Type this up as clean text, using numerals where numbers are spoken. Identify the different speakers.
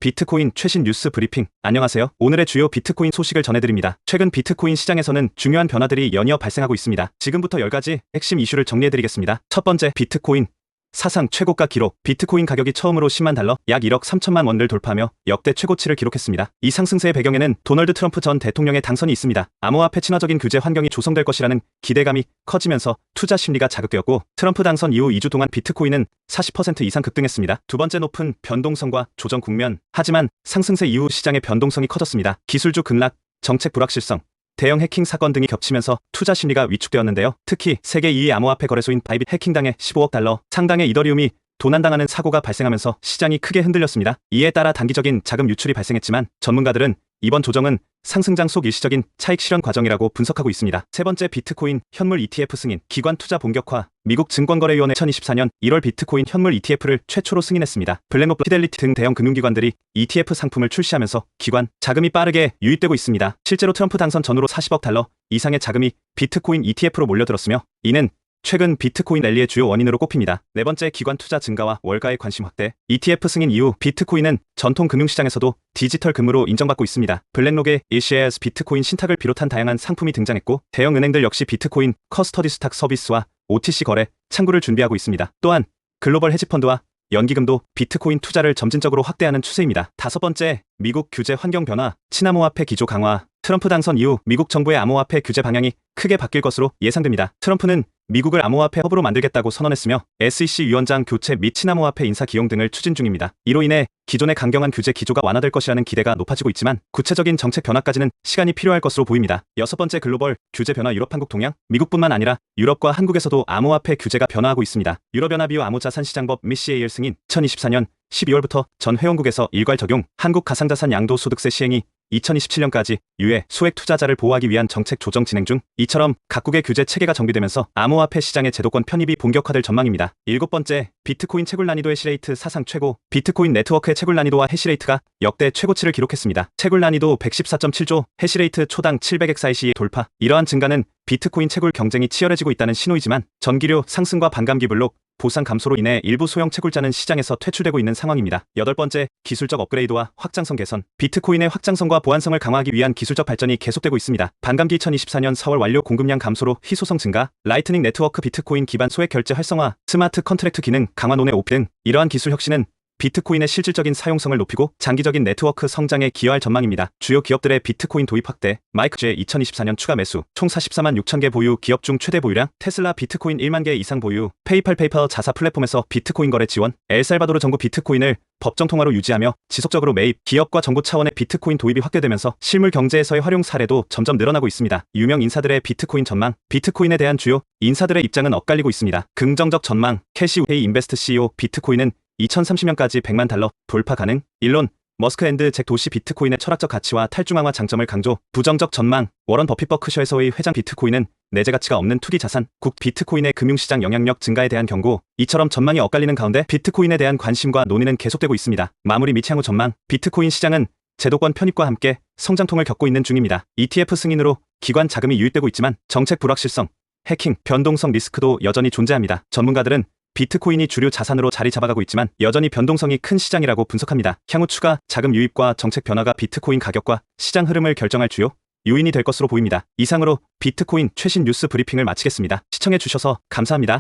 Speaker 1: 비트코인 최신 뉴스 브리핑. 안녕하세요. 오늘의 주요 비트코인 소식을 전해드립니다. 최근 비트코인 시장에서는 중요한 변화들이 연이어 발생하고 있습니다. 지금부터 10가지 핵심 이슈를 정리해드리겠습니다. 첫 번째, 비트코인 사상 최고가 기록. 비트코인 가격이 처음으로 10만 달러, 약 1억 3천만 원을 돌파하며 역대 최고치를 기록했습니다. 이 상승세의 배경에는 도널드 트럼프 전 대통령의 당선이 있습니다. 암호화폐 친화적인 규제 환경이 조성될 것이라는 기대감이 커지면서 투자 심리가 자극되었고, 트럼프 당선 이후 2주 동안 비트코인은 40% 이상 급등했습니다. 두 번째, 높은 변동성과 조정 국면. 하지만 상승세 이후 시장의 변동성이 커졌습니다. 기술주 급락, 정책 불확실성, 대형 해킹 사건 등이 겹치면서 투자 심리가 위축되었는데요. 특히 세계 2위 암호화폐 거래소인 바이빗 해킹당해 15억 달러 상당의 이더리움이 도난당하는 사고가 발생하면서 시장이 크게 흔들렸습니다. 이에 따라 단기적인 자금 유출이 발생했지만, 전문가들은 이번 조정은 상승장 속 일시적인 차익 실현 과정이라고 분석하고 있습니다. 세 번째, 비트코인 현물 ETF 승인. 기관 투자 본격화. 미국 증권거래위원회 2024년 1월 비트코인 현물 ETF를 최초로 승인했습니다. 블랙록, 피델리티 등 대형 금융기관들이 ETF 상품을 출시하면서 기관 자금이 빠르게 유입되고 있습니다. 실제로 트럼프 당선 전후로 40억 달러 이상의 자금이 비트코인 ETF로 몰려들었으며, 이는 최근 비트코인 랠리의 주요 원인으로 꼽힙니다. 네 번째, 기관 투자 증가와 월가의 관심 확대. ETF 승인 이후 비트코인은 전통 금융시장에서도 디지털 금으로 인정받고 있습니다. 블랙록의 eShares 비트코인 신탁을 비롯한 다양한 상품이 등장했고, 대형 은행들 역시 비트코인 커스터디 스탁 서비스와 OTC 거래 창구를 준비하고 있습니다. 또한 글로벌 헤지펀드와 연기금도 비트코인 투자를 점진적으로 확대하는 추세입니다. 다섯 번째, 미국 규제 환경 변화. 친암호화폐 기조 강화. 트럼프 당선 이후 미국 정부의 암호화폐 규제 방향이 크게 바뀔 것으로 예상됩니다. 트럼프는 미국을 암호화폐 허브로 만들겠다고 선언했으며, SEC 위원장 교체 및 친암호화폐 인사 기용 등을 추진 중입니다. 이로 인해 기존의 강경한 규제 기조가 완화될 것이라는 기대가 높아지고 있지만, 구체적인 정책 변화까지는 시간이 필요할 것으로 보입니다. 여섯 번째, 글로벌 규제 변화. 유럽, 한국, 동양. 미국뿐만 아니라 유럽과 한국에서도 암호화폐 규제가 변화하고 있습니다. 유럽연합이후 암호자산시장법 및 CAL 승인. 2024년 12월부터 전 회원국에서 일괄 적용. 한국 가상자산 양도소득세 시행이 2027년까지 유예 소액 투자자를 보호하기 위한 정책 조정 진행 중. 이처럼 각국의 규제 체계가 정비되면서 암호화폐 시장의 제도권 편입이 본격화될 전망입니다. 일곱 번째, 비트코인 채굴 난이도 해시레이트 사상 최고. 비트코인 네트워크의 채굴 난이도와 해시레이트가 역대 최고치를 기록했습니다. 채굴 난이도 114.7조, 해시레이트 초당 700엑사이시 돌파. 이러한 증가는 비트코인 채굴 경쟁이 치열해지고 있다는 신호이지만, 전기료 상승과 반감기 블록 보상 감소로 인해 일부 소형 채굴자는 시장에서 퇴출되고 있는 상황입니다. 여덟 번째, 기술적 업그레이드와 확장성 개선. 비트코인의 확장성과 보안성을 강화하기 위한 기술적 발전이 계속되고 있습니다. 반감기 2024년 4월 완료 공급량 감소로 희소성 증가, 라이트닝 네트워크 비트코인 기반 소액 결제 활성화, 스마트 컨트랙트 기능 강화 논의 오프 등 이러한 기술 혁신은 비트코인의 실질적인 사용성을 높이고 장기적인 네트워크 성장에 기여할 전망입니다. 주요 기업들의 비트코인 도입 확대. 마이크로소프트의 2024년 추가 매수, 총 44만 6천 개 보유. 기업 중 최대 보유량. 테슬라 비트코인 1만 개 이상 보유. 페이팔 자사 플랫폼에서 비트코인 거래 지원. 엘살바도르 정부 비트코인을 법정 통화로 유지하며 지속적으로 매입. 기업과 정부 차원의 비트코인 도입이 확대되면서 실물 경제에서의 활용 사례도 점점 늘어나고 있습니다. 유명 인사들의 비트코인 전망. 비트코인에 대한 주요 인사들의 입장은 엇갈리고 있습니다. 긍정적 전망. 캐시 웨이 인베스트 CEO. 비트코인은 2030년까지 100만 달러 돌파 가능. 일론 머스크 앤드 잭 도시 비트코인의 철학적 가치와 탈중앙화 장점을 강조. 부정적 전망. 워런 버핏 버크셔에서의 회장. 비트코인은 내재 가치가 없는 투기 자산. 국 비트코인의 금융시장 영향력 증가에 대한 경고. 이처럼 전망이 엇갈리는 가운데 비트코인에 대한 관심과 논의는 계속되고 있습니다. 마무리 및 향후 전망. 비트코인 시장은 제도권 편입과 함께 성장통을 겪고 있는 중입니다. ETF 승인으로 기관 자금이 유입되고 있지만, 정책 불확실성, 해킹, 변동성 리스크도 여전히 존재합니다. 전문가들은 비트코인이 주류 자산으로 자리 잡아가고 있지만 여전히 변동성이 큰 시장이라고 분석합니다. 향후 추가 자금 유입과 정책 변화가 비트코인 가격과 시장 흐름을 결정할 주요 요인이 될 것으로 보입니다. 이상으로 비트코인 최신 뉴스 브리핑을 마치겠습니다. 시청해주셔서 감사합니다.